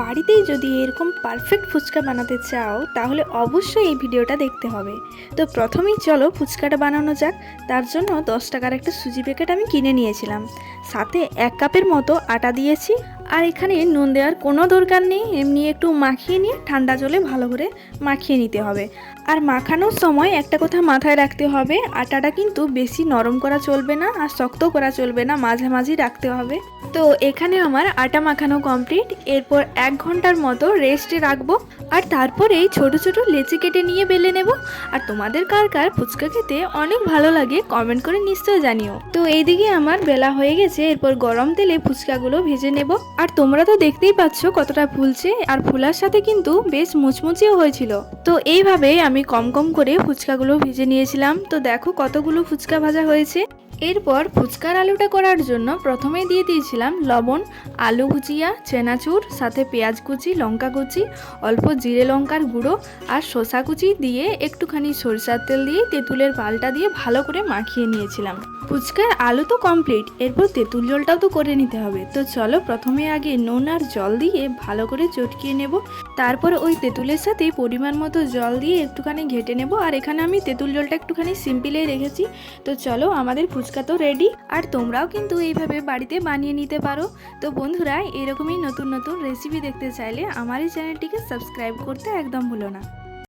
বাড়িতেই যদি এরকম পারফেক্ট ফুচকা বানাতে চাও তাহলে অবশ্যই এই ভিডিওটা দেখতে হবে। তো প্রথমেই চলো ফুচকাটা বানানো যাক। তার জন্য 10 টাকার একটা সুজি প্যাকেট আমি কিনে নিয়েছিলাম, সাথে 1 কাপের মতো আটা দিয়েছি। আর এখানে নুন দেওয়ার কোনো দরকার নেই, এমনি একটু মাখিয়ে নিয়ে ঠান্ডা জলে ভালো করে মাখিয়ে নিতে হবে। আর মাখানোর সময় একটা কথা মাথায় রাখতে হবে, আটাটা কিন্তু বেশি নরম করা চলবে না আর শক্ত করা চলবে না, মাঝামাঝি রাখতে হবে। তো এখানে আমার আটা মাখানো কমপ্লিট। এরপর 1 ঘন্টার মতো রেস্টে রাখবো আর তারপরেই ছোট ছোট লেচি কেটে নিয়ে বেলে নেব। আর তোমাদের কার কার ফুচকা খেতে অনেক ভালো লাগে কমেন্ট করে নিশ্চয় জানিও। তো এইদিকে আমার বেলা হয়ে গেছে, এরপর গরম তেলে ফুচকাগুলো ভেজে নেব। আর তোমরা তো দেখতেই পাচ্ছ কতটা ফুলছে, আর ফুলার সাথে কিন্তু বেশ মুচমুচেও হয়েছিল। তো এইভাবে আমি কম কম করে ফুচকাগুলো ভেজে নিয়েছিলাম। তো দেখো কতগুলো ফুচকা ভাজা হয়েছে। এরপর ফুচকার আলুটা করার জন্য প্রথমে দিয়ে দিয়েছিলাম লবণ, আলু ভুজিয়া, চেনাচুর, সাথে পেঁয়াজ কুচি, লঙ্কা কুচি, অল্প জিরে লঙ্কার গুঁড়ো আর শসা কুচি দিয়ে একটুখানি সরষার তেল দিয়ে তেঁতুলের পালটা দিয়ে ভালো করে মাখিয়ে নিয়েছিলাম। ফুচকার আলু তো কমপ্লিট, এরপর তেঁতুল জলটাও তো করে নিতে হবে। তো চলো প্রথমে আগে নুন আর জল দিয়ে ভালো করে চটকিয়ে নেব, তারপর ওই তেঁতুলের সাথে পরিমাণ মতো জল দিয়ে একটুখানি ঘেটে নেব। আর এখানে আমি তেঁতুল জলটা একটুখানি সিম্পলেই রেখেছি। তো চলো আমাদের ফুচকা তো রেডি। আর তোমরাও কিন্তু এইভাবে বাড়িতে বানিয়ে নিতে পারো। তো বন্ধুরা, এরকমই নতুন নতুন রেসিপি দেখতে চাইলে আমার এই চ্যানেলটিকে সাবস্ক্রাইব করতে একদম ভুলো না।